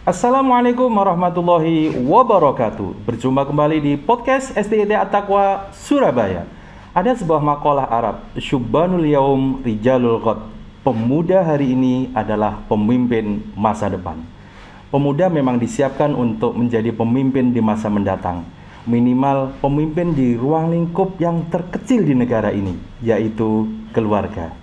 Assalamualaikum warahmatullahi wabarakatuh. Berjumpa kembali di podcast STIT At-Taqwa Surabaya. Ada sebuah makalah Arab, Syubbanul Yaum Rijalul Ghad. Pemuda hari ini adalah pemimpin masa depan. Pemuda memang disiapkan untuk menjadi pemimpin di masa mendatang. Minimal pemimpin di ruang lingkup yang terkecil di negara ini, yaitu keluarga.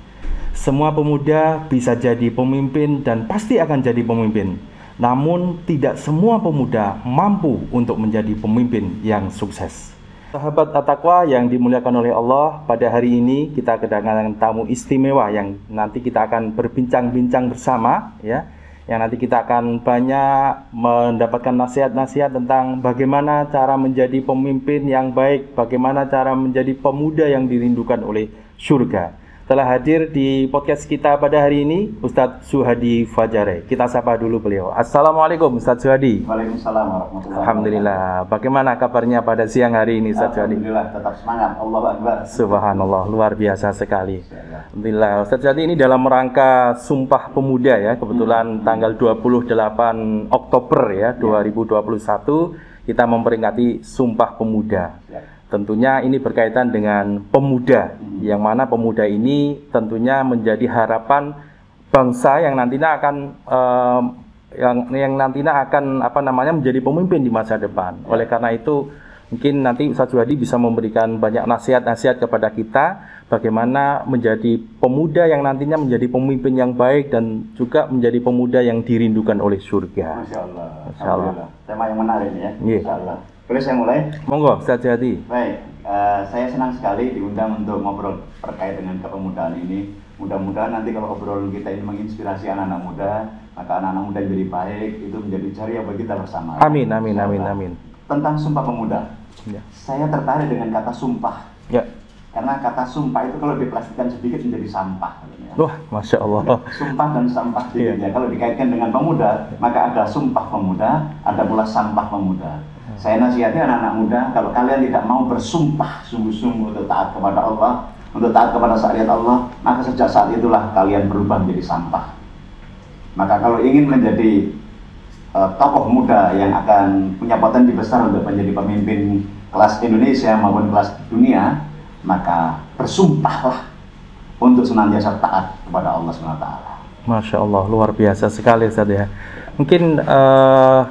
Semua pemuda bisa jadi pemimpin dan pasti akan jadi pemimpin. Namun tidak semua pemuda mampu untuk menjadi pemimpin yang sukses. Sahabat At-Taqwa yang dimuliakan oleh Allah, pada hari ini kita kedatangan tamu istimewa yang nanti kita akan berbincang-bincang bersama, ya. Yang nanti kita akan banyak mendapatkan nasihat-nasihat tentang bagaimana cara menjadi pemimpin yang baik, bagaimana cara menjadi pemuda yang dirindukan oleh surga. Telah hadir di podcast kita pada hari ini Ustadz Suhadi Fajare. Kita sapa dulu beliau. Assalamualaikum Ustadz Suhadi. Waalaikumsalam warahmatullahi wabarakatuh. Alhamdulillah. Bagaimana kabarnya pada siang hari ini Ustadz Suhadi? Alhamdulillah, tetap semangat. Allahu Akbar. Subhanallah, luar biasa sekali. Alhamdulillah. Ustadz Suhadi ini dalam rangka Sumpah Pemuda ya. Kebetulan tanggal 28 Oktober ya 2021 kita memperingati Sumpah Pemuda. Tentunya ini berkaitan dengan pemuda, yang mana pemuda ini tentunya menjadi harapan bangsa yang nantinya akan menjadi pemimpin di masa depan. Oleh karena itu mungkin nanti Ustadz Suhadi bisa memberikan banyak nasihat-nasihat kepada kita bagaimana menjadi pemuda yang nantinya menjadi pemimpin yang baik dan juga menjadi pemuda yang dirindukan oleh surga. Masya Allah. Masya Allah. Tema yang menarik ya. Yeah. Masya Allah. Boleh saya mulai? Monggo Ustadz Suhadi. Baik, saya senang sekali diundang untuk ngobrol terkait dengan kepemudaan ini. Mudah-mudahan nanti kalau obrolan kita ini menginspirasi anak-anak muda, maka anak-anak muda menjadi baik, itu menjadi jariah bagi kita bersama. Amin, amin, amin, amin. Tentang Sumpah Pemuda, Ya. saya tertarik dengan kata sumpah. Ya. Karena kata sumpah itu kalau diplastikkan sedikit menjadi sampah. Wah, Masya Allah. Sumpah dan sampah sedikit ya. Kalau dikaitkan dengan pemuda, maka ada sumpah pemuda, ada pula sampah pemuda. Saya nasihati anak-anak muda, kalau kalian tidak mau bersumpah sungguh-sungguh untuk taat kepada Allah, untuk taat kepada syariat Allah, maka sejak saat itulah kalian berubah menjadi sampah. Maka kalau ingin menjadi tokoh muda yang akan punya potensi besar untuk menjadi pemimpin kelas Indonesia maupun kelas dunia, maka bersumpahlah untuk senantiasa taat kepada Allah SWT. Masya Allah, luar biasa sekali Ustaz ya. Mungkin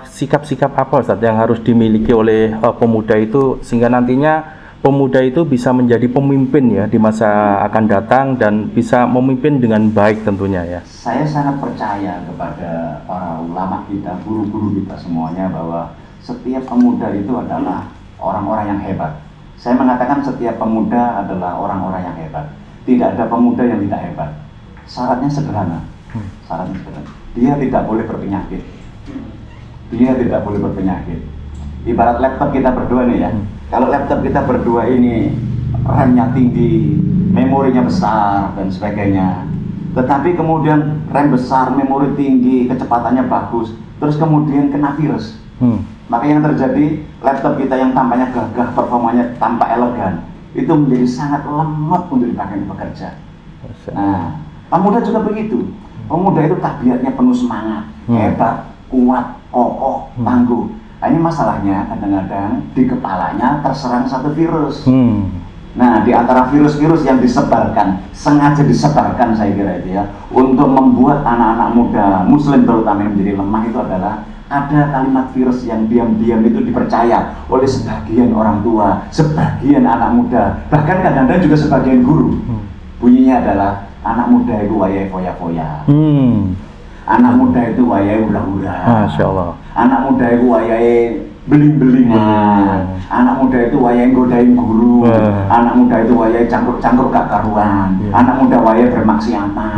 sikap-sikap apa Ustaz yang harus dimiliki oleh pemuda itu sehingga nantinya pemuda itu bisa menjadi pemimpin ya di masa akan datang dan bisa memimpin dengan baik tentunya ya. Saya sangat percaya kepada para ulama kita, guru-guru kita semuanya bahwa setiap pemuda itu adalah orang-orang yang hebat. Saya mengatakan setiap pemuda adalah orang-orang yang hebat. Tidak ada pemuda yang tidak hebat. Syaratnya sederhana. Syaratnya sederhana. Dia tidak boleh berpenyakit. Dia tidak boleh berpenyakit. Ibarat laptop kita berdua nih ya. Kalau laptop kita berdua ini RAM-nya tinggi, memorinya besar dan sebagainya. Tetapi kemudian RAM besar, memori tinggi, kecepatannya bagus, terus kemudian kena virus. Maka yang terjadi laptop kita yang tampaknya gagah, performanya tampak elegan, itu menjadi sangat lemot untuk dipakai bekerja. Nah, pemuda juga begitu. Pemuda itu tabiatnya penuh semangat, hebat, kuat, kokoh, tangguh. Nah, ini masalahnya kadang-kadang di kepalanya terserang satu virus. Nah, di antara virus-virus yang disebarkan, sengaja disebarkan saya kira itu ya, untuk membuat anak-anak muda, muslim terutama yang menjadi lemah itu adalah ada kalimat virus yang diam-diam itu dipercaya oleh sebagian orang tua, sebagian anak muda, bahkan kadang-kadang juga sebagian guru. Bunyinya adalah anak muda itu wayai foya-foya. Anak muda itu wayai hura-hura. Masya Allah. Anak muda itu wayai beling-belingan. Anak muda itu wayai godain guru. Anak muda itu wayai cangkruk-cangkruk gak karuan. Anak muda wayai bermaksiatan.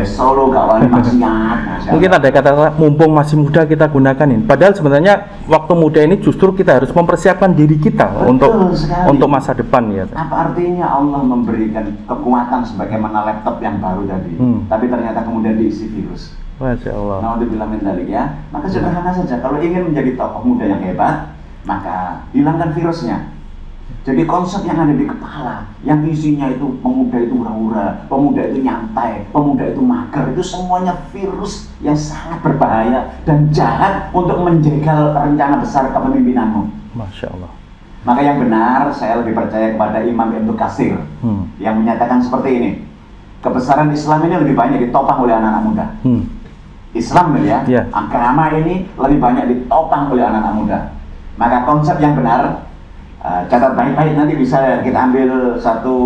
Solo gak wali maksiat. Mungkin ada kata mumpung masih muda kita gunakan ini. Padahal sebenarnya waktu muda ini justru kita harus mempersiapkan diri kita untuk masa depan ya. Apa artinya Allah memberikan kekuatan sebagaimana laptop yang baru tadi, tapi ternyata kemudian diisi virus. Masya Allah. Naudzubillah min dzalik ya. Maka sederhana saja, kalau ingin menjadi tokoh muda yang hebat, maka hilangkan virusnya. Jadi konsep yang ada di kepala, yang isinya itu pemuda itu hura-hura, pemuda itu nyantai, pemuda itu mager, itu semuanya virus yang sangat berbahaya dan jahat untuk menjegal rencana besar kepemimpinanmu. Masya Allah. Maka yang benar, saya lebih percaya kepada Imam Ibnu Katsir yang menyatakan seperti ini. Kebesaran Islam ini lebih banyak ditopang oleh anak-anak muda. Islam ya, agama ini lebih banyak ditopang oleh anak-anak muda. Maka konsep yang benar, catat baik-baik, nanti bisa kita ambil satu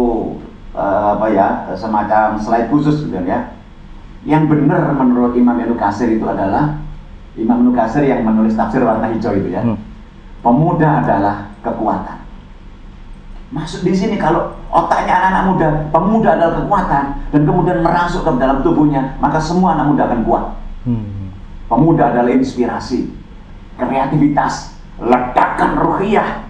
semacam slide khusus gitu ya. Yang benar menurut Imam Ibnu Katsir itu adalah Imam Ibnu Katsir yang menulis tafsir warna hijau itu ya. Pemuda adalah kekuatan. Masuk di sini kalau otaknya anak-anak muda, pemuda adalah kekuatan dan kemudian merasuk ke dalam tubuhnya, maka semua anak muda akan kuat. Pemuda adalah inspirasi, kreativitas, ledakan ruhiyah,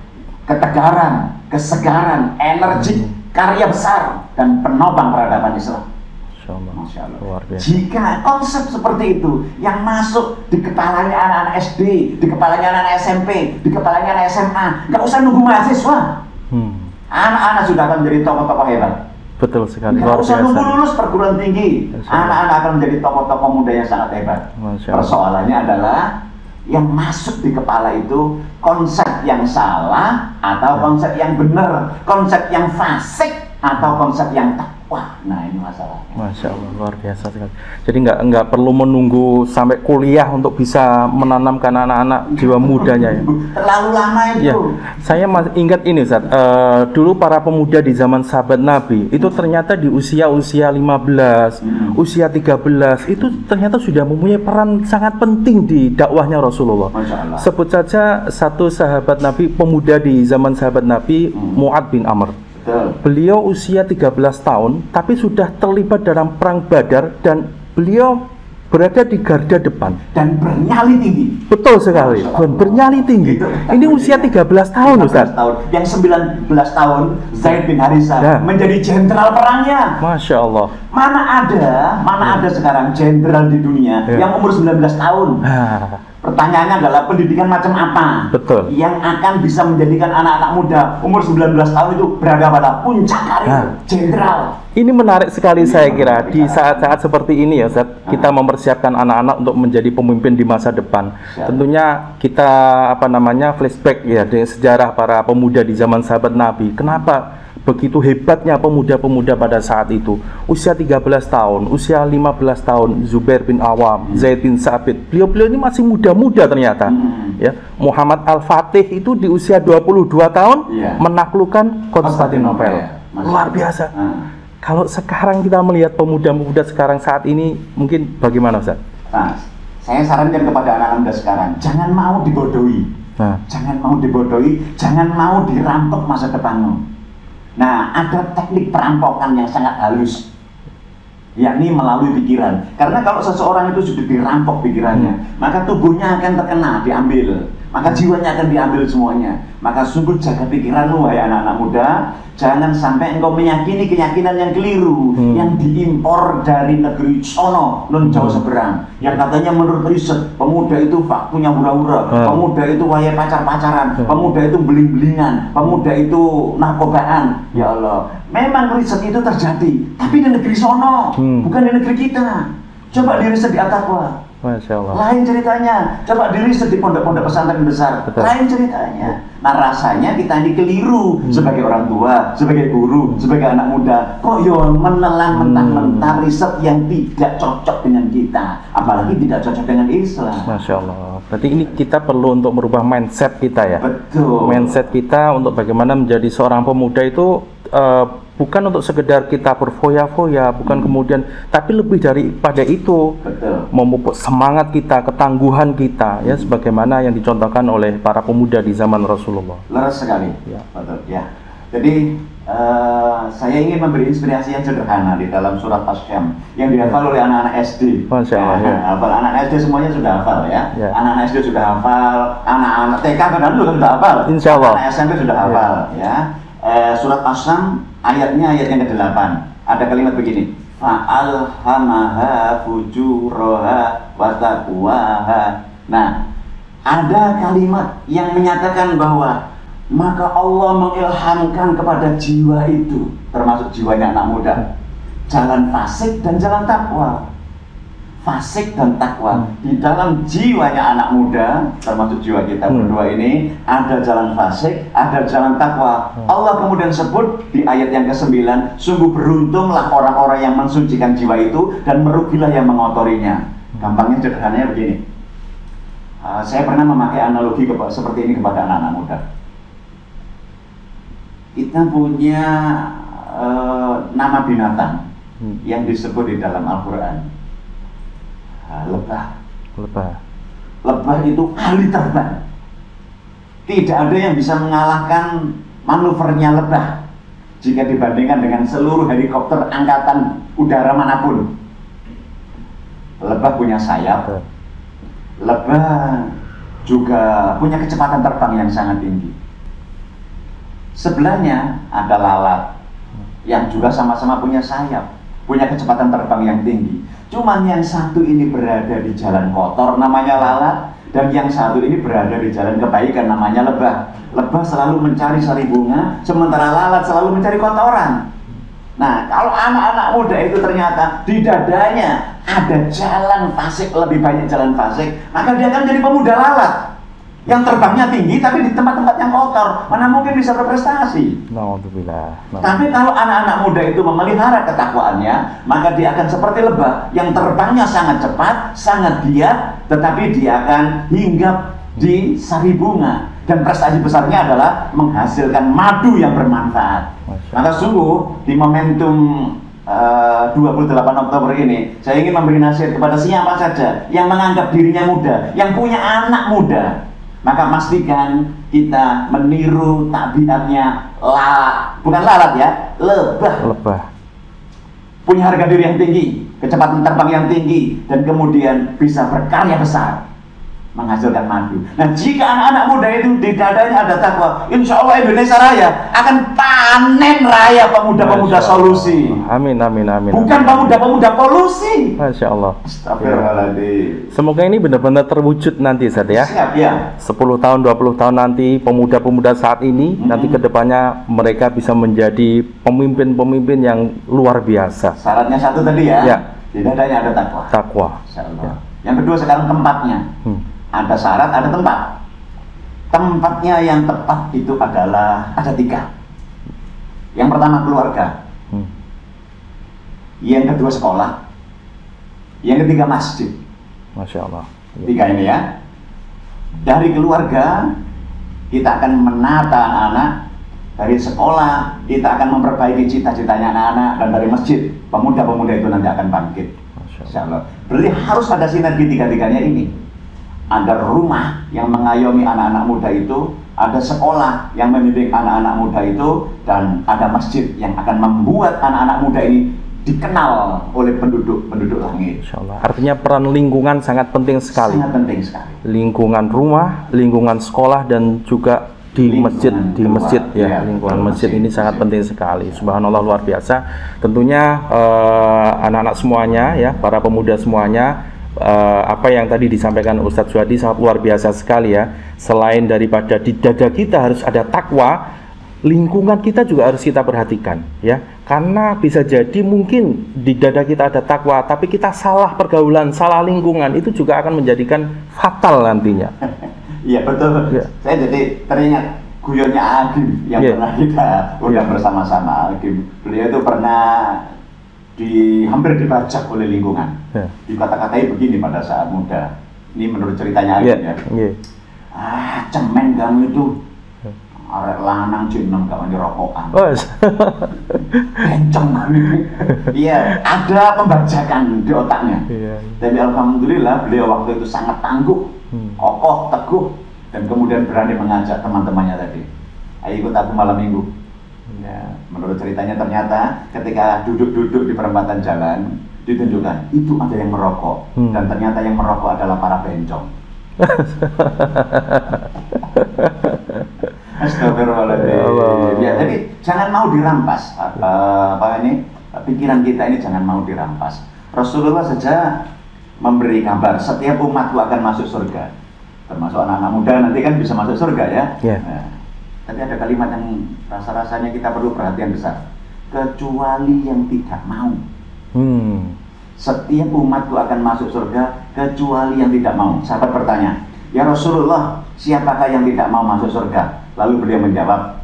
ketegaran, kesegaran, energi, karya besar dan penopang peradaban Islam. Masya Allah. Jika konsep seperti itu yang masuk di kepalanya anak-anak SD, di kepalanya anak-anak SMP, di kepalanya anak SMA, nggak usah nunggu mahasiswa. Anak-anak sudah akan menjadi tokoh-tokoh hebat. Betul sekali. Nggak usah nunggu lulus perguruan tinggi. Anak-anak akan menjadi tokoh-tokoh muda yang sangat hebat. Persoalannya adalah yang masuk di kepala itu konsep yang salah atau konsep yang benar, konsep yang fasik atau konsep yang takwa. Nah ini masalahnya. Masya Allah, luar biasa sekali. Jadi nggak perlu menunggu sampai kuliah untuk bisa menanamkan anak-anak jiwa mudanya ya. Terlalu lama itu. Ya, saya masih ingat ini Ustaz. Dulu para pemuda di zaman sahabat Nabi itu ternyata di usia 15, usia 13 itu ternyata sudah mempunyai peran sangat penting di dakwahnya Rasulullah. Masya Allah. Sebut saja satu sahabat Nabi, pemuda di zaman sahabat Nabi, Mu'ad bin Amr. Beliau usia 13 tahun tapi sudah terlibat dalam perang Badar dan beliau berada di garda depan dan bernyali tinggi. Betul sekali, bernyali tinggi. Gitu. Ini usia 13 tahun Ustaz. Yang 19 tahun Zaid bin Harithah menjadi jenderal perangnya. Masya Allah. Mana ada sekarang jenderal di dunia yang umur 19 tahun. Pertanyaannya adalah pendidikan macam apa? Betul. Yang akan bisa menjadikan anak-anak muda umur 19 tahun itu berada pada puncak karir jenderal. Ini menarik sekali saya kira di saat-saat seperti ini ya Ustaz, kita mempersiapkan anak-anak untuk menjadi pemimpin di masa depan. Tentunya kita flashback ya dengan sejarah para pemuda di zaman sahabat Nabi. Kenapa begitu hebatnya pemuda-pemuda pada saat itu? Usia 13 tahun, usia 15 tahun, Zubair bin Awam, Zaid bin Sabit, beliau-beliau ini masih muda-muda ternyata. Ya, Muhammad Al-Fatih itu di usia 22 tahun menaklukkan Konstantinopel. Luar biasa. Kalau sekarang kita melihat pemuda-pemuda sekarang saat ini, mungkin bagaimana Ustaz? Nah, saya sarankan kepada anak-anak muda sekarang, jangan mau dibodohi. Jangan mau dibodohi, jangan mau dirampok masa depanmu. Nah, ada teknik perampokan yang sangat halus, yakni melalui pikiran. Karena kalau seseorang itu sudah dirampok pikirannya, maka tubuhnya akan terkena, diambil, maka jiwanya akan diambil semuanya. Maka sungguh jaga pikiranmu, wahai anak-anak muda. Jangan sampai engkau meyakini keyakinan yang keliru, yang diimpor dari negeri sono, non jauh seberang, yang katanya menurut riset pemuda itu waktunya hura-hura, pemuda itu waya pacar-pacaran, pemuda itu beling-belingan, pemuda itu narkobaan. Ya Allah, memang riset itu terjadi, tapi di negeri sono, bukan di negeri kita. Coba di riset di At-Taqwa. Masya Allah. Lain ceritanya. Coba diriset di pondok-pondok pesantren besar. Betul. Lain ceritanya. Nah rasanya kita ini keliru sebagai orang tua, sebagai guru, sebagai anak muda. Kok menelan mentah-mentah riset yang tidak cocok dengan kita, apalagi tidak cocok dengan Islam. Masya Allah. Berarti ini kita perlu untuk merubah mindset kita ya. Betul. Mindset kita untuk bagaimana menjadi seorang pemuda itu bukan untuk sekedar kita berfoya-foya, bukan kemudian, tapi lebih daripada itu. Betul. Memupuk semangat kita, ketangguhan kita, ya, sebagaimana yang dicontohkan oleh para pemuda di zaman Rasulullah. Leres sekali. Ya. Betul. Ya. Jadi saya ingin memberi inspirasi yang sederhana di dalam surat Asy-Syams yang dihafal oleh anak-anak SD. Masya Allah. Ya. Hafal anak-anak SD semuanya sudah hafal ya. Anak-anak SD sudah hafal, anak-anak TK kan dulu sudah hafal. Insya Allah. Anak SMP sudah hafal ya. Surat Asy-Syams ayatnya ayat yang ke-8 ada kalimat begini, fa'alhamaha fujuraha wa taqwaha. Nah, ada kalimat yang menyatakan bahwa maka Allah mengilhamkan kepada jiwa itu, termasuk jiwanya anak muda, jalan fasik dan jalan takwa. Fasik dan takwa di dalam jiwanya anak muda, termasuk jiwa kita berdua ini, ada jalan fasik, ada jalan takwa. Allah kemudian sebut di ayat yang ke-9, sungguh beruntunglah orang-orang yang mensucikan jiwa itu dan merugilah yang mengotorinya. Gampangnya sederhananya begini, saya pernah memakai analogi seperti ini kepada anak-anak muda. Kita punya nama binatang yang disebut di dalam Al-Quran, lebah. Lebah itu ahli terbang. Tidak ada yang bisa mengalahkan manuvernya lebah jika dibandingkan dengan seluruh helikopter angkatan udara manapun. Lebah punya sayap. Lebah juga punya kecepatan terbang yang sangat tinggi. Sebelahnya ada lalat yang juga sama-sama punya sayap, punya kecepatan terbang yang tinggi. Cuman yang satu ini berada di jalan kotor namanya lalat, dan yang satu ini berada di jalan kebaikan namanya lebah. Lebah selalu mencari sari bunga, sementara lalat selalu mencari kotoran. Nah, kalau anak-anak muda itu ternyata di dadanya ada jalan fasik, lebih banyak jalan fasik, maka dia akan jadi pemuda lalat yang terbangnya tinggi tapi di tempat-tempat yang kotor, mana mungkin bisa berprestasi. Tapi kalau anak-anak muda itu memelihara ketakwaannya, maka dia akan seperti lebah yang terbangnya sangat cepat, sangat giat, tetapi dia akan hinggap di sari bunga, dan prestasi besarnya adalah menghasilkan madu yang bermanfaat. Maka sungguh di momentum 28 Oktober ini, saya ingin memberi nasihat kepada siapa saja yang menganggap dirinya muda, yang punya anak muda, maka pastikan kita meniru tabiatnya lalat, bukan lalat ya, lebah. Punya harga diri yang tinggi, kecepatan terbang yang tinggi, dan kemudian bisa berkarya besar, menghasilkan madu. Nah, jika anak-anak muda itu di dadanya ada takwa, insya Allah Indonesia Raya akan panen raya pemuda-pemuda solusi. Amin. Bukan pemuda-pemuda polusi. Masya Allah. Astagfirullahaladzim. Semoga ini benar-benar terwujud nanti, Ustaz ya. Siap ya. 10 tahun, 20 tahun nanti, pemuda-pemuda saat ini, nanti kedepannya mereka bisa menjadi pemimpin-pemimpin yang luar biasa. Syaratnya satu tadi ya. Ya. Di dadanya ada takwa. Takwa. Insya Allah. Ya. Yang kedua sekarang tempatnya. Ada syarat, ada tempat. Tempatnya yang tepat itu adalah ada 3. Yang pertama keluarga, yang kedua sekolah, yang ketiga masjid. Masya Allah. 3 ini ya. Dari keluarga kita akan menata anak-anak, dari sekolah kita akan memperbaiki cita-citanya anak-anak, dan dari masjid pemuda-pemuda itu nanti akan bangkit. Insya Allah. Berarti harus ada sinergi 3-tiganya ini. Ada rumah yang mengayomi anak-anak muda itu, ada sekolah yang mendidik anak-anak muda itu, dan ada masjid yang akan membuat anak-anak muda ini dikenal oleh penduduk langit. Insya Allah. Artinya peran lingkungan sangat penting sekali. Sangat penting sekali. Lingkungan rumah, lingkungan sekolah, dan juga di masjid ya, lingkungan masjid ini sangat penting sekali. Subhanallah, luar biasa. Tentunya anak-anak semuanya ya, para pemuda semuanya, apa yang tadi disampaikan Ustadz Suhadi sangat luar biasa sekali ya. Selain daripada di dada kita harus ada takwa, lingkungan kita juga harus kita perhatikan ya. Karena bisa jadi mungkin di dada kita ada takwa, tapi kita salah pergaulan, salah lingkungan, itu juga akan menjadikan fatal nantinya. Iya betul. Ya. Saya jadi teringat guyonnya Agim yang pernah kita undang bersama-sama. Agim, beliau itu pernah hampir dibajak oleh lingkungan. Dikata-katai begini pada saat muda. Ini menurut ceritanya Agim ya. Cemen kamu itu, arek lanang jeneng gak mandi rokokan. Bencong kamu. Iya, ada pembajakan di otaknya. Tapi alhamdulillah beliau waktu itu sangat tangguh, kokoh, teguh, dan kemudian berani mengajak teman-temannya tadi, ayo ikut aku malam minggu. Ya, menurut ceritanya ternyata ketika duduk-duduk di perempatan jalan, ditunjukkan itu ada yang merokok, dan ternyata yang merokok adalah para bencong. Astagfirullahaladzim. Ya, jadi jangan mau dirampas pikiran kita ini, jangan mau dirampas. Rasulullah saja memberi kabar setiap umatku akan masuk surga, termasuk anak-anak muda nanti kan bisa masuk surga ya. Nah, Tapi ada kalimat yang rasa-rasanya kita perlu perhatian besar. Kecuali yang tidak mau. Setiap umatku akan masuk surga kecuali yang tidak mau. Sahabat bertanya, ya Rasulullah, siapakah yang tidak mau masuk surga? Lalu beliau menjawab,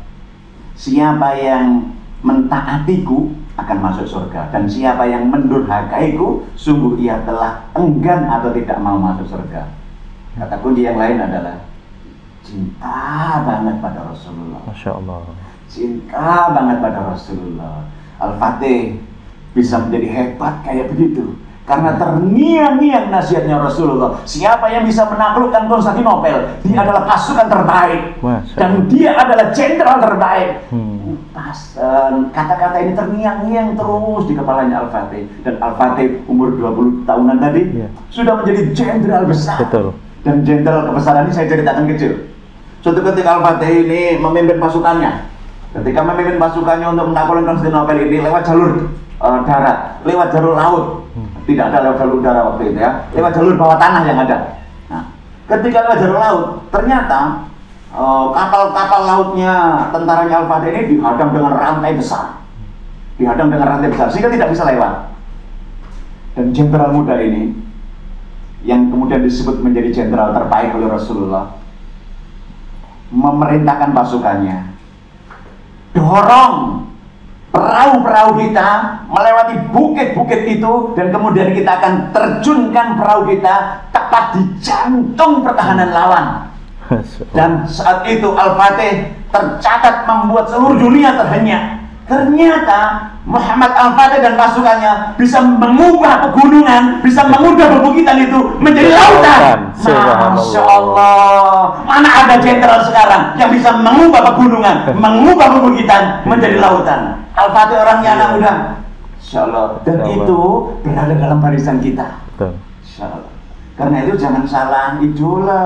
siapa yang mentaatiku akan masuk surga, dan siapa yang mendurhakaiku sungguh ia telah enggan atau tidak mau masuk surga. Kata kunci yang lain adalah cinta banget pada Rasulullah. Masya Allah. Cinta banget pada Rasulullah. Al-Fatih bisa menjadi hebat kayak begitu karena terngiang-ngiang nasihatnya Rasulullah. Siapa yang bisa menaklukkan Konstantinopel, dia adalah pasukan terbaik dan dia adalah jenderal terbaik. Kata-kata ini terngiang-ngiang terus di kepalanya Al-Fatih, dan Al-Fatih umur 20 tahunan tadi sudah menjadi jenderal besar. Betul. Dan jenderal kebesaran ini saya ceritakan kecil. Suatu ketika Al-Fatih ini memimpin pasukannya. Ketika memimpin pasukannya untuk menaklukkan Konstantinopel ini lewat jalur darat, lewat jalur laut. Tidak ada lewat jalur udara waktu itu ya, lewat jalur bawah tanah yang ada. Nah, ketika lewat jalur laut, ternyata kapal-kapal lautnya tentaranya Al-Fatih ini dihadang dengan rantai besar, sehingga tidak bisa lewat. Dan jenderal muda ini, yang kemudian disebut menjadi jenderal terbaik oleh Rasulullah, memerintahkan pasukannya, dorong perahu-perahu kita melewati bukit-bukit itu, dan kemudian kita akan terjunkan perahu kita tepat di jantung pertahanan lawan. Dan saat itu Al-Fatih tercatat membuat seluruh dunia terhenyak. Ternyata Muhammad Al-Fatih dan pasukannya bisa mengubah pegunungan, bisa mengubah bebukitan itu menjadi lautan. Masya Allah. Mana ada jenderal sekarang yang bisa mengubah pegunungan, mengubah bebukitan menjadi lautan. Al-Fatih orangnya anak muda. Insya Allah. Dan itu berada dalam barisan kita. Insya Allah. Karena itu jangan salah idola.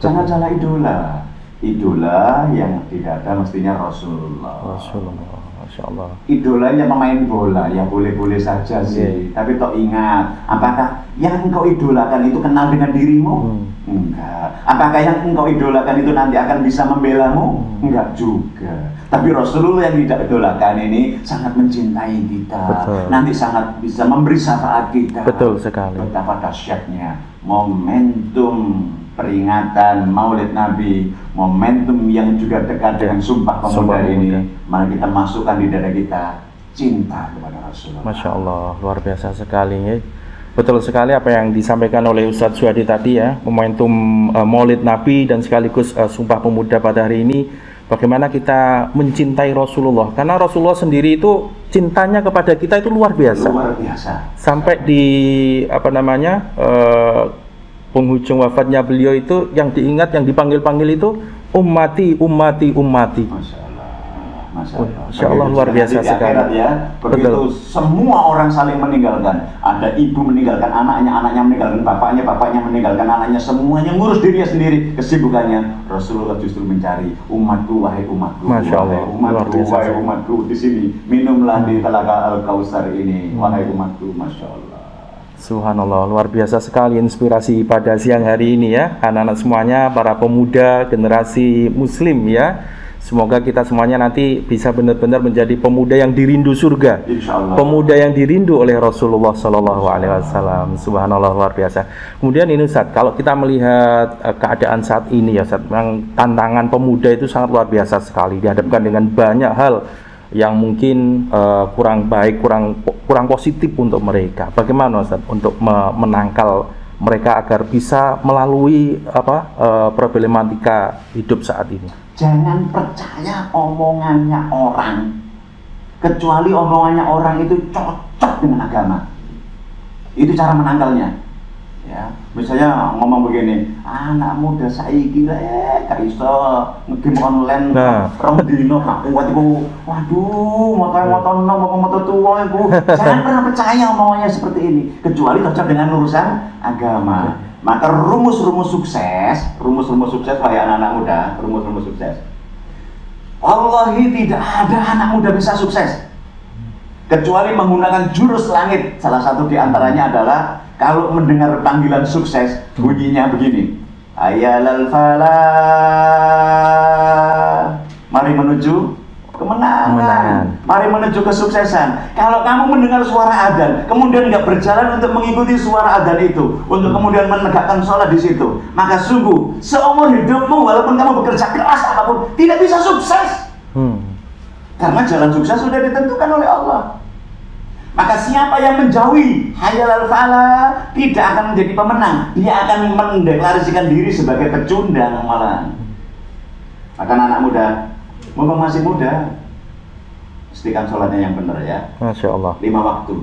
Jangan salah idola. Idola yang tidak ada mestinya Rasulullah. Masya Allah. Idolanya pemain bola, ya boleh-boleh saja sih. Tapi toh ingat, apakah yang engkau idolakan itu kenal dengan dirimu? Enggak. Apakah yang engkau idolakan itu nanti akan bisa membelamu? Enggak juga. Tapi Rasulullah yang tidak idolakan ini sangat mencintai kita. Betul. Nanti sangat bisa memberi syafaat kita. Betul sekali. Betapa dahsyatnya momentum peringatan Maulid Nabi, momentum yang juga dekat dengan Sumpah Pemuda ini. Mari kita masukkan di dada kita cinta kepada Rasulullah. Masya Allah, luar biasa sekali ya. Betul sekali apa yang disampaikan oleh Ustadz Suhadi tadi ya, momentum Maulid Nabi dan sekaligus Sumpah Pemuda pada hari ini. Bagaimana kita mencintai Rasulullah, karena Rasulullah sendiri itu cintanya kepada kita itu luar biasa. Luar biasa. Sampai di penghujung wafatnya beliau itu yang diingat, yang dipanggil-panggil itu ummati, ummati, ummati. Masya Allah, luar biasa sekali ya. Begitu semua orang saling meninggalkan, ada ibu meninggalkan anaknya, anaknya meninggalkan bapaknya, bapaknya meninggalkan anaknya, semuanya ngurus dirinya sendiri, kesibukannya. Rasulullah justru mencari umatku, wahai umatku, Masya Allah, umatku, wahai umatku, di sini minumlah di telaga Al-Kausar ini, wahai umatku. Masya Allah. Subhanallah, luar biasa sekali inspirasi pada siang hari ini ya, anak-anak semuanya, para pemuda generasi muslim ya. Semoga kita semuanya nanti bisa benar-benar menjadi pemuda yang dirindu surga, pemuda yang dirindu oleh Rasulullah Sallallahu Alaihi Wasallam. Subhanallah, luar biasa. Kemudian ini Ustaz, kalau kita melihat keadaan saat ini ya Ustaz, memang tantangan pemuda itu sangat luar biasa sekali, dihadapkan dengan banyak hal yang mungkin kurang baik, kurang positif untuk mereka. Bagaimana Ustaz untuk menangkal mereka agar bisa melalui problematika hidup saat ini? Jangan percaya omongannya orang, kecuali omongannya orang itu cocok dengan agama. Itu cara menangkalnya. Ya, misalnya ngomong begini, anak muda saiki gak iso ngegame online, rong dino gak kuat iku. Waduh, motor nom apa motor tua iku. Jangan pernah percaya omongannya seperti ini, kecuali cocok dengan urusan agama. Maka rumus-rumus sukses, wahai anak-anak muda, rumus-rumus sukses. Wallahi tidak ada anak muda bisa sukses kecuali menggunakan jurus langit. Salah satu diantaranya adalah kalau mendengar panggilan sukses, bunyinya begini: Hayalal falah, Mari menuju kemenangan. Mari menuju kesuksesan. Kalau kamu mendengar suara adzan, kemudian nggak berjalan untuk mengikuti suara adzan itu, untuk kemudian menegakkan sholat di situ, maka sungguh seumur hidupmu, walaupun kamu bekerja keras apapun, tidak bisa sukses. Karena jalan sukses sudah ditentukan oleh Allah. Maka siapa yang menjauhi hayal al-falah tidak akan menjadi pemenang. Dia akan mendeklarasikan diri sebagai pecundang malah. Maka anak muda, mumpung masih muda, pastikan sholatnya yang benar ya. Masya Allah. 5 waktu.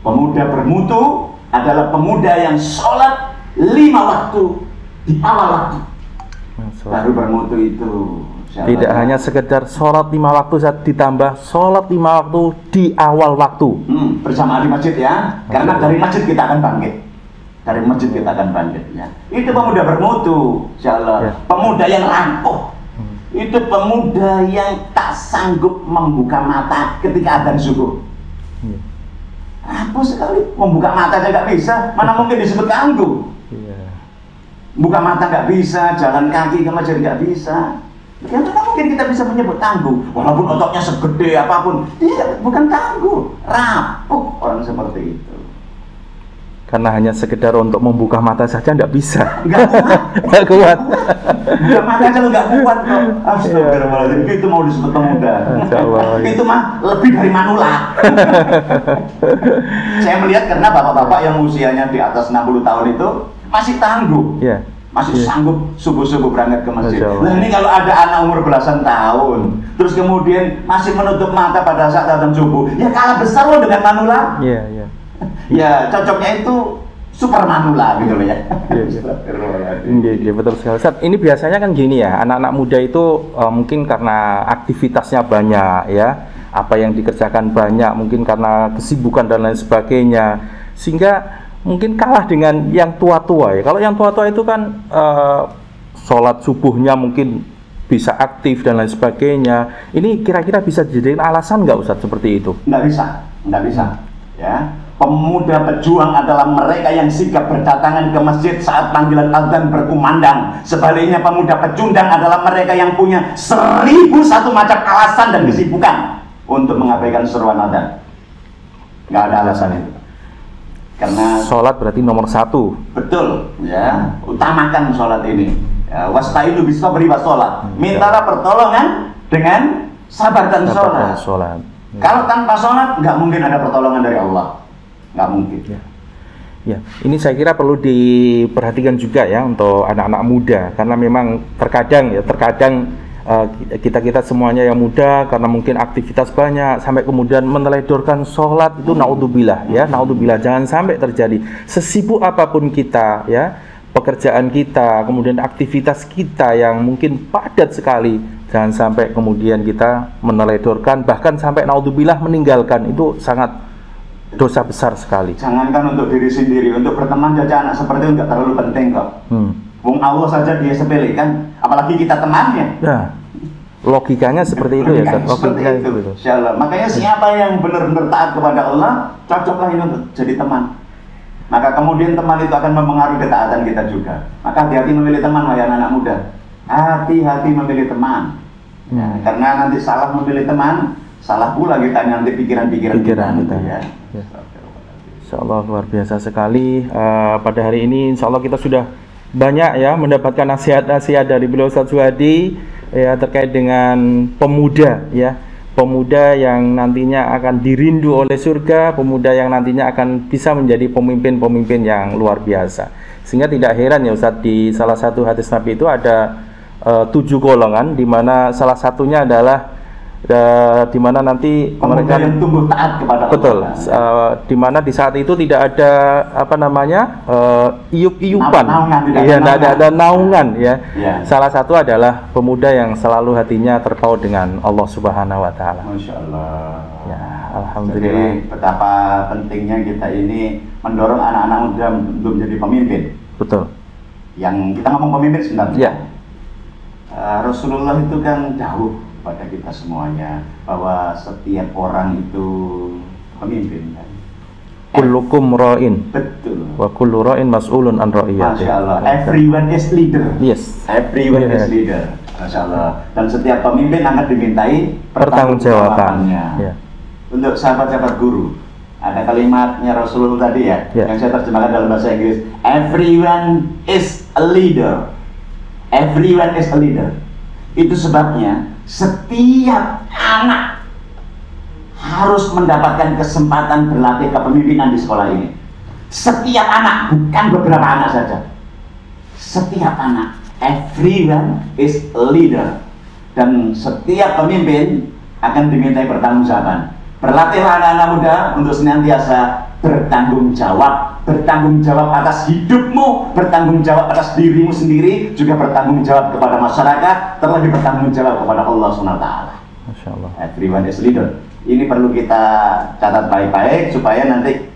Pemuda bermutu adalah pemuda yang sholat 5 waktu di awal waktu. Baru bermutu itu. Tidak hanya sekedar sholat 5 waktu saat ditambah sholat 5 waktu di awal waktu. Bersamaan di masjid ya. Karena dari masjid kita akan bangkit. Dari masjid kita akan bangkit ya. Itu pemuda bermutu, insyaallah. Pemuda yang rapuh. Itu pemuda yang tak sanggup membuka mata ketika adzan subuh. Rapuh sekali, membuka mata aja nggak bisa. Mana mungkin disebut tangguh? Buka mata nggak bisa, jalan kaki ke masjid nggak bisa. Bagaimana mungkin kita bisa menyebut tangguh? Walaupun ototnya segede apapun, dia bukan tangguh, rapuh orang seperti itu. Karena hanya sekedar untuk membuka mata saja nggak bisa. Nggak kuat. Buka mata aja nggak kuat kok. Astagfirullahaladzim, itu mau disebut pemuda. Itu mah lebih dari manula. Saya melihat karena bapak-bapak yang usianya di atas 60 tahun itu masih tangguh. Masih sanggup subuh-subuh berangkat ke masjid. Nah ini kalau ada anak umur belasan tahun, terus kemudian masih menutup mata pada saat adzan subuh, ya kalah besar loh dengan manula. Ya cocoknya itu super manula gitu loh ya. Iya, betul sekali. Ustaz, ini biasanya kan gini ya, anak-anak muda itu mungkin karena aktivitasnya banyak ya, apa yang dikerjakan banyak, mungkin karena kesibukan dan lain sebagainya, sehingga mungkin kalah dengan yang tua-tua ya. Kalau yang tua-tua itu kan sholat subuhnya mungkin bisa aktif dan lain sebagainya. Ini kira-kira bisa dijadikan alasan nggak Ustadz seperti itu? Nggak bisa. Ya, pemuda pejuang adalah mereka yang sigap berdatangan ke masjid saat panggilan adzan berkumandang. Sebaliknya pemuda pecundang adalah mereka yang punya 1001 macam alasan dan kesibukan untuk mengabaikan seruan adzan. Nggak ada alasan itu. Karena sholat berarti nomor 1. Betul, ya. Utamakan sholat ini. Ya, wasta'inu bis-sabri was-sholat. Mintalah pertolongan dengan sabar dan sholat. Kalau tanpa sholat, nggak mungkin ada pertolongan dari Allah. Nggak mungkin. Ya, ini saya kira perlu diperhatikan juga ya untuk anak-anak muda, karena memang terkadang kita semuanya yang muda karena mungkin aktivitas banyak sampai kemudian meneledorkan sholat itu naudzubillah ya, naudzubillah, jangan sampai terjadi. Sesibuk apapun kita ya, pekerjaan kita, kemudian aktivitas kita yang mungkin padat sekali, jangan sampai kemudian kita meneledorkan, bahkan sampai naudzubillah meninggalkan, itu sangat dosa besar sekali. Jangankan untuk diri sendiri, untuk berteman saja anak seperti itu nggak terlalu penting kok. Wong Allah saja dia sepelekan, apalagi kita temannya. Ya, logikanya seperti itu ya, logikanya seperti itu. Insyaallah. Makanya siapa yang benar-benar taat kepada Allah, cocoklah ini untuk jadi teman. Maka kemudian teman itu akan mempengaruhi ketaatan kita juga. Maka hati-hati memilih teman, wahai anak muda. Hati-hati memilih teman. Ya, karena nanti salah memilih teman, salah pula kita nanti pikiran-pikiran kita ya. Insyaallah luar biasa sekali. Pada hari ini Insyaallah kita sudah banyak ya mendapatkan nasihat-nasihat dari beliau Ustaz Suhadi ya, terkait dengan pemuda ya, pemuda yang nantinya akan dirindu oleh surga, pemuda yang nantinya akan bisa menjadi pemimpin-pemimpin yang luar biasa. Sehingga tidak heran ya Ustaz, di salah satu hadis Nabi itu ada 7 golongan, di mana salah satunya adalah di mana nanti pemuda mereka yang tumbuh taat kepada betul, Allah. Di mana di saat itu tidak ada apa namanya iup-iupan, ya, tidak ada naungan ya. Salah satu adalah pemuda yang selalu hatinya terpaut dengan Allah Subhanahu Wa Taala. Masya Allah. Ya, alhamdulillah. Jadi betapa pentingnya kita ini mendorong anak-anak muda untuk menjadi pemimpin. Betul. Yang kita ngomong pemimpin sebenarnya. Ya. Rasulullah itu kan jauh pada kita semuanya bahwa setiap orang itu pemimpin kan. Kullukum ra'in. Betul. Wa kullu ra'in mas'ulun an ra'iyatihi. Masya Allah. Everyone is leader. Yes. Everyone is leader. Masya Allah. Dan setiap pemimpin akan dimintai pertanggungjawabannya. Ya. Untuk sahabat-sahabat guru, ada kalimatnya Rasulullah tadi ya, yang saya terjemahkan dalam bahasa Inggris. Everyone is a leader. Everyone is a leader. Itu sebabnya setiap anak harus mendapatkan kesempatan berlatih kepemimpinan di sekolah ini. Setiap anak, bukan beberapa anak saja. Setiap anak. Everyone is a leader. Dan setiap pemimpin akan dimintai pertanggungjawaban. Berlatihlah anak-anak muda untuk senantiasa bertanggung jawab. Bertanggung jawab atas hidupmu, bertanggung jawab atas dirimu sendiri, juga bertanggung jawab kepada masyarakat, terlebih bertanggung jawab kepada Allah SWT. Masya Allah. Everyone is leader. Ini perlu kita catat baik-baik supaya nanti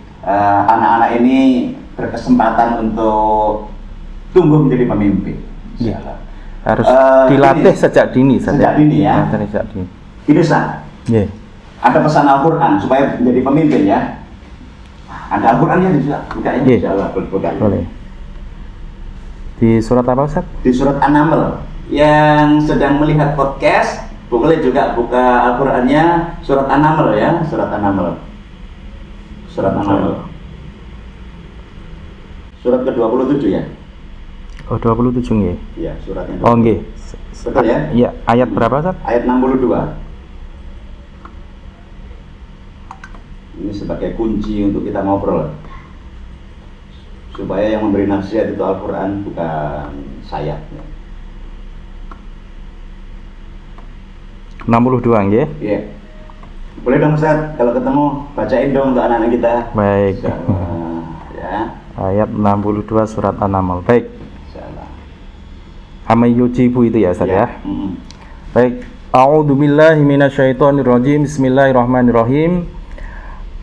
anak-anak ini berkesempatan untuk tumbuh menjadi pemimpin. Ya. Harus dilatih sejak dini. Sejak dini ya. Sejak dini. Ini Ustaz. Yeah. Ada pesan Al-Quran supaya menjadi pemimpin ya. Ada Al-Qurannya juga. Buka ya. Yeah. Boleh. Di surat apa Ustaz? Di surat An-Naml. Yang sedang melihat podcast, boleh juga buka Al-Qurannya, surat An-Naml ya, surat An-Naml. Surat An-Naml. Surat ke-27 ya? Oh, 27 nggih. Iya, suratnya. Oh nggih. Betul ya? Iya, ayat berapa Ustaz? Ayat 62. Ini sebagai kunci untuk kita ngobrol. Supaya yang memberi nasihat itu Al-Quran, bukan saya. 62 nggih? Iya. Boleh dong Ustaz, kalau ketemu bacain dong untuk anak-anak kita. Baik. Ya. Ayat 62 surat An-Naml. Baik. Insyaallah. Amay yujibu itu ya Ustaz ya. Baik. A'udzu billahi minasyaitonir rajim. Bismillahirrahmanirrahim.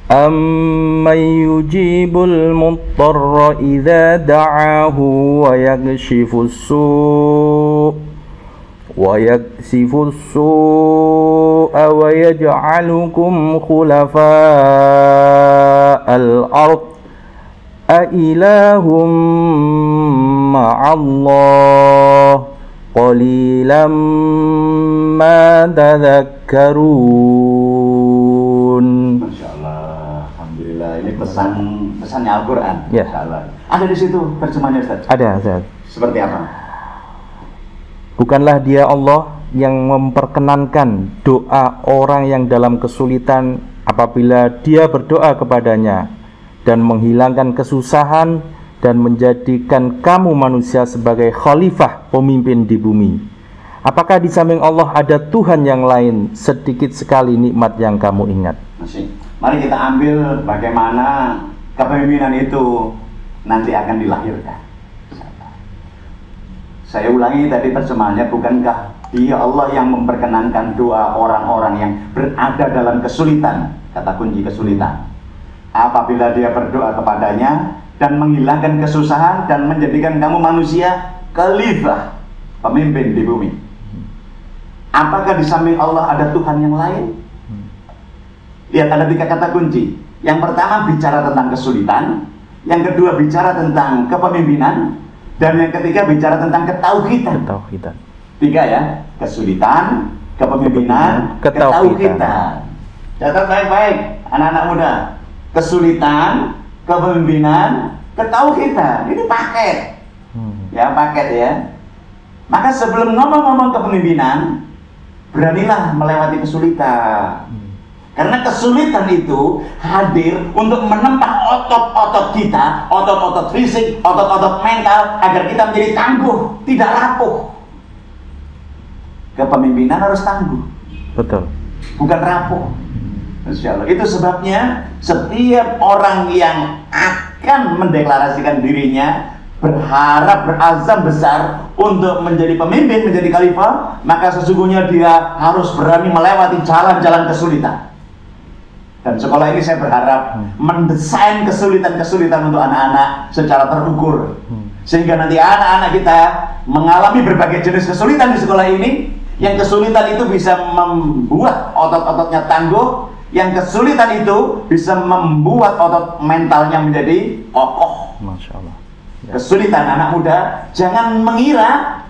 Amman yujibul muttarra idza da'ahu wa yakshifus su'a wa yaj'alukum khulafa'al ard a ilahum ma'allah qalilan ma tadhakkarun. Masyaallah, alhamdulillah. Ini pesannya Al-Quran. Ya. Masyaallah. Ada di situ terjemahannya Ustaz? Ada Ustaz. Seperti apa? Bukanlah Dia Allah yang memperkenankan doa orang yang dalam kesulitan apabila dia berdoa kepadanya dan menghilangkan kesusahan dan menjadikan kamu manusia sebagai khalifah pemimpin di bumi. Apakah di samping Allah ada Tuhan yang lain? Sedikit sekali nikmat yang kamu ingat. Masih. Mari kita ambil bagaimana kepemimpinan itu nanti akan dilahirkan. Saya ulangi tadi terjemahannya, bukankah Dia Allah yang memperkenankan doa orang-orang yang berada dalam kesulitan, kata kunci kesulitan, apabila dia berdoa kepadanya dan menghilangkan kesusahan dan menjadikan kamu manusia khalifah, pemimpin di bumi. Apakah di samping Allah ada Tuhan yang lain? Lihat, ada 3 kata kunci. Yang pertama bicara tentang kesulitan, yang kedua bicara tentang kepemimpinan, dan yang ketiga bicara tentang ketauhidan. 3 ya, kesulitan, kepemimpinan, ketauhidan. Catat baik-baik anak-anak muda. Kesulitan, kepemimpinan, ketauhidan. Ini paket. Ya, paket ya. Maka sebelum ngomong-ngomong kepemimpinan, beranilah melewati kesulitan. Karena kesulitan itu hadir untuk menempa otot-otot kita, otot-otot fisik, otot-otot mental, agar kita menjadi tangguh, tidak rapuh. Kepemimpinan harus tangguh. Betul. Bukan rapuh. Insya Allah. Itu sebabnya setiap orang yang akan mendeklarasikan dirinya, berharap, berazam besar untuk menjadi pemimpin, menjadi khalifah, maka sesungguhnya dia harus berani melewati jalan-jalan kesulitan. Dan sekolah ini saya berharap mendesain kesulitan-kesulitan untuk anak-anak secara terukur, sehingga nanti anak-anak kita mengalami berbagai jenis kesulitan di sekolah ini. Yang kesulitan itu bisa membuat otot-ototnya tangguh, yang kesulitan itu bisa membuat otot mentalnya menjadi kokoh. Masya Allah. Ya. Kesulitan anak muda, jangan mengira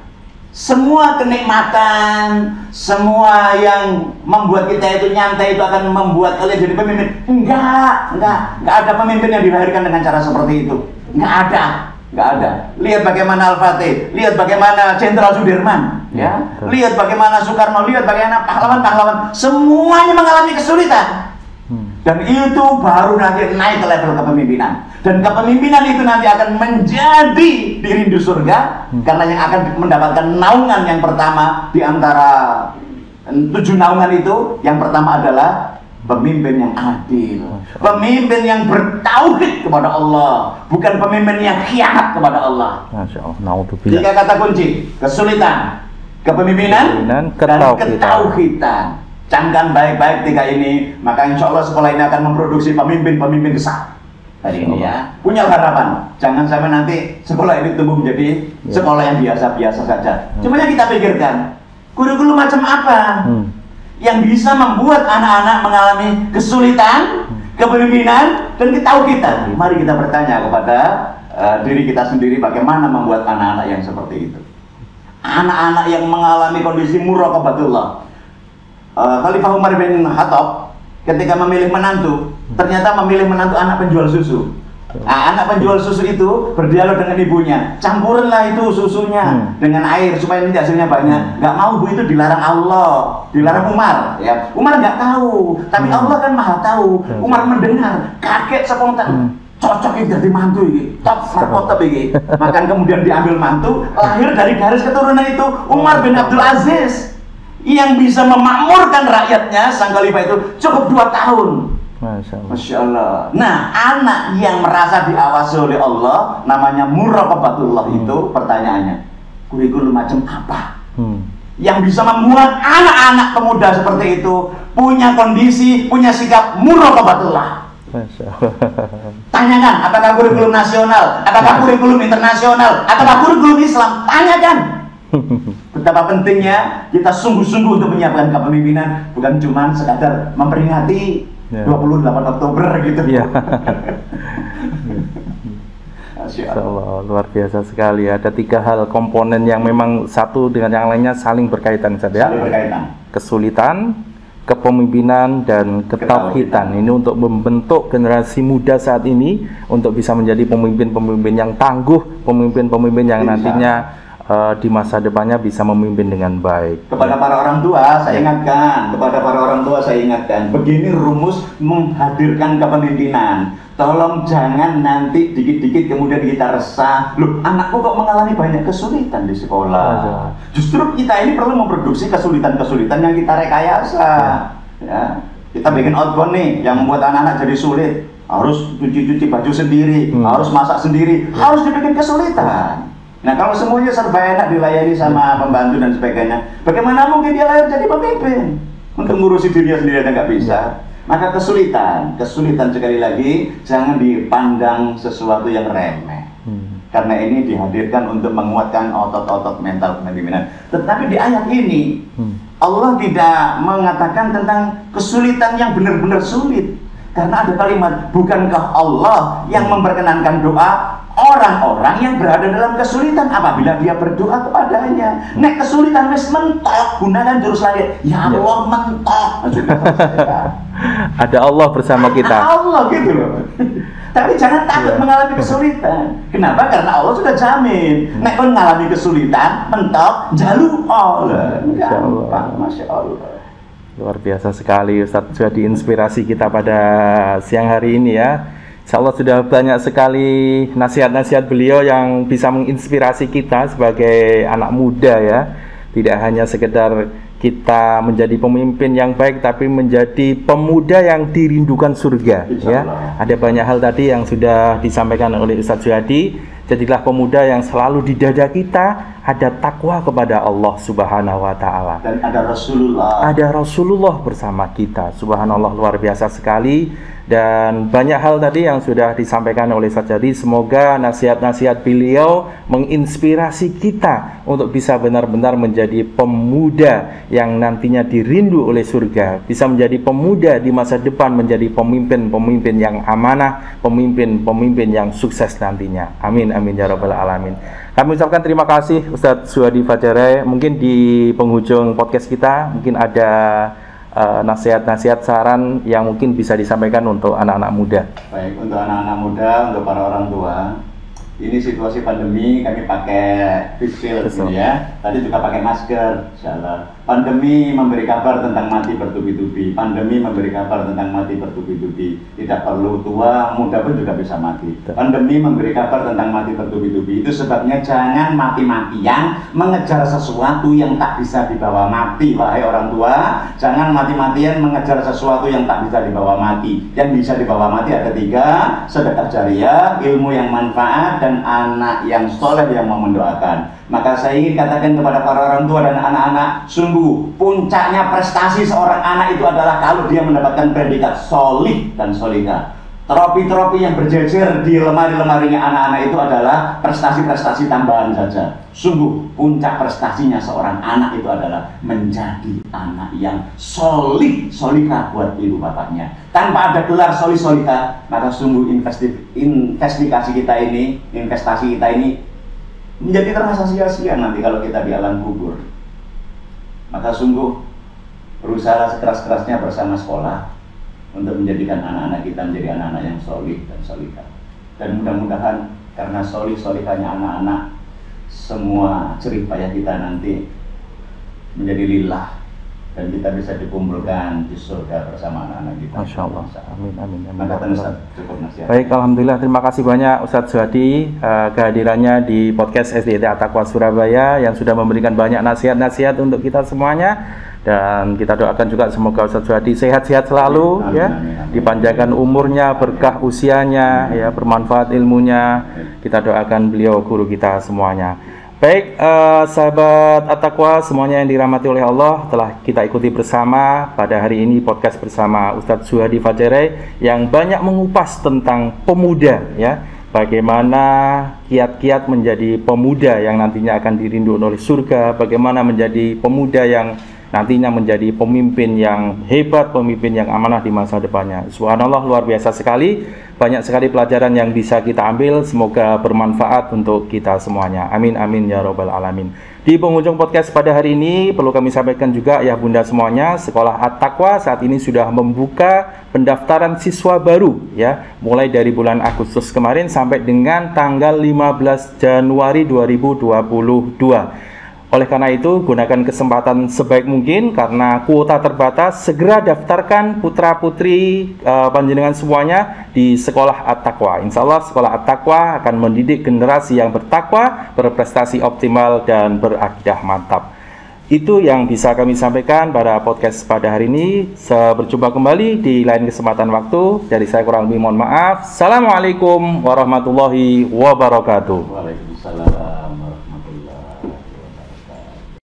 semua kenikmatan, semua yang membuat kita itu nyantai itu akan membuat kalian jadi pemimpin. Enggak ada pemimpin yang dilahirkan dengan cara seperti itu. Enggak ada. Lihat bagaimana Al-Fatih, lihat bagaimana Jenderal Sudirman, ya. Lihat bagaimana Soekarno, lihat bagaimana pahlawan-pahlawan, semuanya mengalami kesulitan. Dan itu baru nanti naik ke level kepemimpinan. Dan kepemimpinan itu nanti akan menjadi dirindu surga, karena yang akan mendapatkan naungan yang pertama di antara 7 naungan itu, yang pertama adalah pemimpin yang adil, pemimpin yang bertauhid kepada Allah, bukan pemimpin yang khianat kepada Allah. Masya Allah. Naudzubillah. 3 kata kunci: kesulitan, kepemimpinan, dan ketauhidan. Camkan baik-baik 3 ini, maka insya Allah sekolah ini akan memproduksi pemimpin-pemimpin besar hari ini, ya. Punya harapan, jangan sampai nanti sekolah ini tumbuh menjadi sekolah yang biasa-biasa saja. Cuma yang kita pikirkan, kurikulum macam apa yang bisa membuat anak-anak mengalami kesulitan, kepemimpinan, dan ketauhidan. Mari kita bertanya kepada diri kita sendiri, bagaimana membuat anak-anak yang seperti itu. Anak-anak yang mengalami kondisi muraqabatullah. Khalifah Umar bin Khattab ketika memilih menantu, ternyata memilih menantu anak penjual susu. Anak penjual susu itu berdialog dengan ibunya, campurinlah itu susunya dengan air supaya nanti hasilnya banyak. Nggak mau, Bu, itu dilarang Allah, dilarang Umar, ya. Umar nggak tahu, tapi Allah kan maha tahu. Umar mendengar, kaget spontan, cocok ini jadi mantu ini, top markotop ini. Maka kemudian diambil mantu, lahir dari garis keturunan itu Umar bin Abdul Aziz, yang bisa memakmurkan rakyatnya. Sang khalifah itu cukup 2 tahun. Masya Allah. Nah, anak yang merasa diawasi oleh Allah, namanya muraqabatullah, itu pertanyaannya, kurikulum macam apa yang bisa membuat anak-anak pemuda seperti itu punya kondisi, punya sikap muraqabatullah. Tanyakan, apakah kurikulum nasional, apakah kurikulum internasional, apakah kurikulum Islam? Tanyakan. Betapa pentingnya kita sungguh-sungguh untuk menyiapkan kepemimpinan, bukan cuma sekadar memperingati 28 Oktober gitu. Masya Allah, luar biasa sekali. Ada 3 hal komponen yang memang satu dengan yang lainnya saling berkaitan, ya. Kesulitan, kepemimpinan, dan ketauhidan. Ini untuk membentuk generasi muda saat ini untuk bisa menjadi pemimpin-pemimpin yang tangguh, pemimpin-pemimpin yang nantinya di masa depannya bisa memimpin dengan baik. Kepada para orang tua saya ingatkan, begini rumus menghadirkan kepemimpinan. Tolong jangan nanti dikit-dikit kemudian kita resah, loh anakku kok mengalami banyak kesulitan di sekolah. Justru kita ini perlu memproduksi kesulitan-kesulitan yang kita rekayasa. Ya. Kita bikin outbound nih yang membuat anak-anak jadi sulit, harus cuci-cuci baju sendiri, harus masak sendiri, harus dibikin kesulitan. Nah, kalau semuanya serba enak dilayani sama pembantu dan sebagainya, bagaimana mungkin dia lahir jadi pemimpin? Untuk ngurusi dirinya sendiri aja nggak bisa. Maka kesulitan sekali lagi jangan dipandang sesuatu yang remeh. Karena ini dihadirkan untuk menguatkan otot-otot mental kepemimpinan. Tetapi di ayat ini Allah tidak mengatakan tentang kesulitan yang benar-benar sulit. Karena ada kalimat, bukankah Allah yang memperkenankan doa orang-orang yang berada dalam kesulitan apabila dia berdoa kepadanya. Nek kesulitan wis mentok, gunakan jurus lain. Ya Allah, mentok. Ada Allah bersama kita. Allah gitu loh. Tapi jangan takut mengalami kesulitan. Kenapa? Karena Allah sudah jamin. Nek kon mengalami kesulitan, mentok, jaluk Allah. Gampang, Masya Allah. Luar biasa sekali Ustadz, jadi inspirasi kita pada siang hari ini, ya. Insya Allah sudah banyak sekali nasihat-nasihat beliau yang bisa menginspirasi kita sebagai anak muda, ya. Tidak hanya sekedar kita menjadi pemimpin yang baik, tapi menjadi pemuda yang dirindukan surga, ya. Ada banyak hal tadi yang sudah disampaikan oleh Ustadz Suyadi. Jadilah pemuda yang selalu di dada kita ada takwa kepada Allah Subhanahu wa Ta'ala. Dan ada Rasulullah. Ada Rasulullah bersama kita. Subhanallah, luar biasa sekali. Dan banyak hal tadi yang sudah disampaikan oleh Ustaz Jadi. Semoga nasihat-nasihat beliau menginspirasi kita untuk bisa benar-benar menjadi pemuda yang nantinya dirindu oleh surga, bisa menjadi pemuda di masa depan, menjadi pemimpin-pemimpin yang amanah, pemimpin-pemimpin yang sukses nantinya. Amin amin ya rabbal alamin. Kami ucapkan terima kasih Ustadz Suhadi Fajarai. Mungkin di penghujung podcast kita mungkin ada nasihat-nasihat saran yang mungkin bisa disampaikan untuk anak-anak muda. Baik, untuk anak-anak muda, untuk para orang tua, ini situasi pandemi kami pakai face shield ya. Tadi juga pakai masker, insyaallah. Pandemi memberi kabar tentang mati bertubi-tubi. Pandemi memberi kabar tentang mati bertubi-tubi. Tidak perlu tua, muda pun juga bisa mati. Pandemi memberi kabar tentang mati bertubi-tubi. Itu sebabnya jangan mati-matian mengejar sesuatu yang tak bisa dibawa mati, wahai orang tua. Jangan mati-matian mengejar sesuatu yang tak bisa dibawa mati. Yang bisa dibawa mati ada 3: sedekah jariah, ilmu yang manfaat, dan anak yang soleh yang mau mendoakan. Maka saya ingin katakan kepada para orang tua dan anak-anak, sungguh puncaknya prestasi seorang anak itu adalah kalau dia mendapatkan predikat solih dan solihah. Trofi-trofi yang berjejer di lemari-lemarinya anak-anak itu adalah prestasi-prestasi tambahan saja. Sungguh puncak prestasinya seorang anak itu adalah menjadi anak yang solih, solihah buat ibu bapaknya. Tanpa ada gelar solih solihah, maka sungguh investasi kita ini menjadi terasa sia-sia nanti kalau kita di alam kubur. Maka sungguh berusaha sekeras-kerasnya bersama sekolah untuk menjadikan anak-anak kita menjadi anak-anak yang solih dan solihah. Dan mudah-mudahan karena solih solihahnya anak-anak, semua jerih payah kita nanti menjadi lillah dan kita bisa dikumpulkan di surga bersama anak-anak kita. Masya Allah. Amin amin. Maka cukup nasihat. Baik, alhamdulillah, terima kasih banyak Ustadz Suhadi kehadirannya di podcast SDIT At-Taqwa Surabaya yang sudah memberikan banyak nasihat-nasihat untuk kita semuanya. Dan kita doakan juga semoga Ustadz Suhadi sehat-sehat selalu, amin, ya, amin, amin. Dipanjangkan umurnya, berkah usianya, ya, bermanfaat ilmunya. Kita doakan beliau guru kita semuanya. Baik, sahabat At-Taqwa semuanya yang dirahmati oleh Allah, telah kita ikuti bersama pada hari ini podcast bersama Ustadz Suhadi Fajarai yang banyak mengupas tentang pemuda, ya. Bagaimana kiat-kiat menjadi pemuda yang nantinya akan dirindu oleh surga, bagaimana menjadi pemuda yang nantinya menjadi pemimpin yang hebat, pemimpin yang amanah di masa depannya. Subhanallah, luar biasa sekali. Banyak sekali pelajaran yang bisa kita ambil. Semoga bermanfaat untuk kita semuanya. Amin amin ya rabbal alamin. Di penghujung podcast pada hari ini perlu kami sampaikan juga ya bunda semuanya, Sekolah At-Taqwa saat ini sudah membuka pendaftaran siswa baru, ya, mulai dari bulan Agustus kemarin sampai dengan tanggal 15 Januari 2022. Oleh karena itu, gunakan kesempatan sebaik mungkin karena kuota terbatas. Segera daftarkan putra-putri panjenengan semuanya di Sekolah At-Taqwa. Insya Allah Sekolah At-Taqwa akan mendidik generasi yang bertakwa, berprestasi optimal, dan berakidah mantap. Itu yang bisa kami sampaikan pada podcast pada hari ini. Berjumpa kembali di lain kesempatan waktu. Dari saya kurang lebih mohon maaf. Assalamualaikum warahmatullahi wabarakatuh. Waalaikumsalam warahmatullahi wabarakatuh.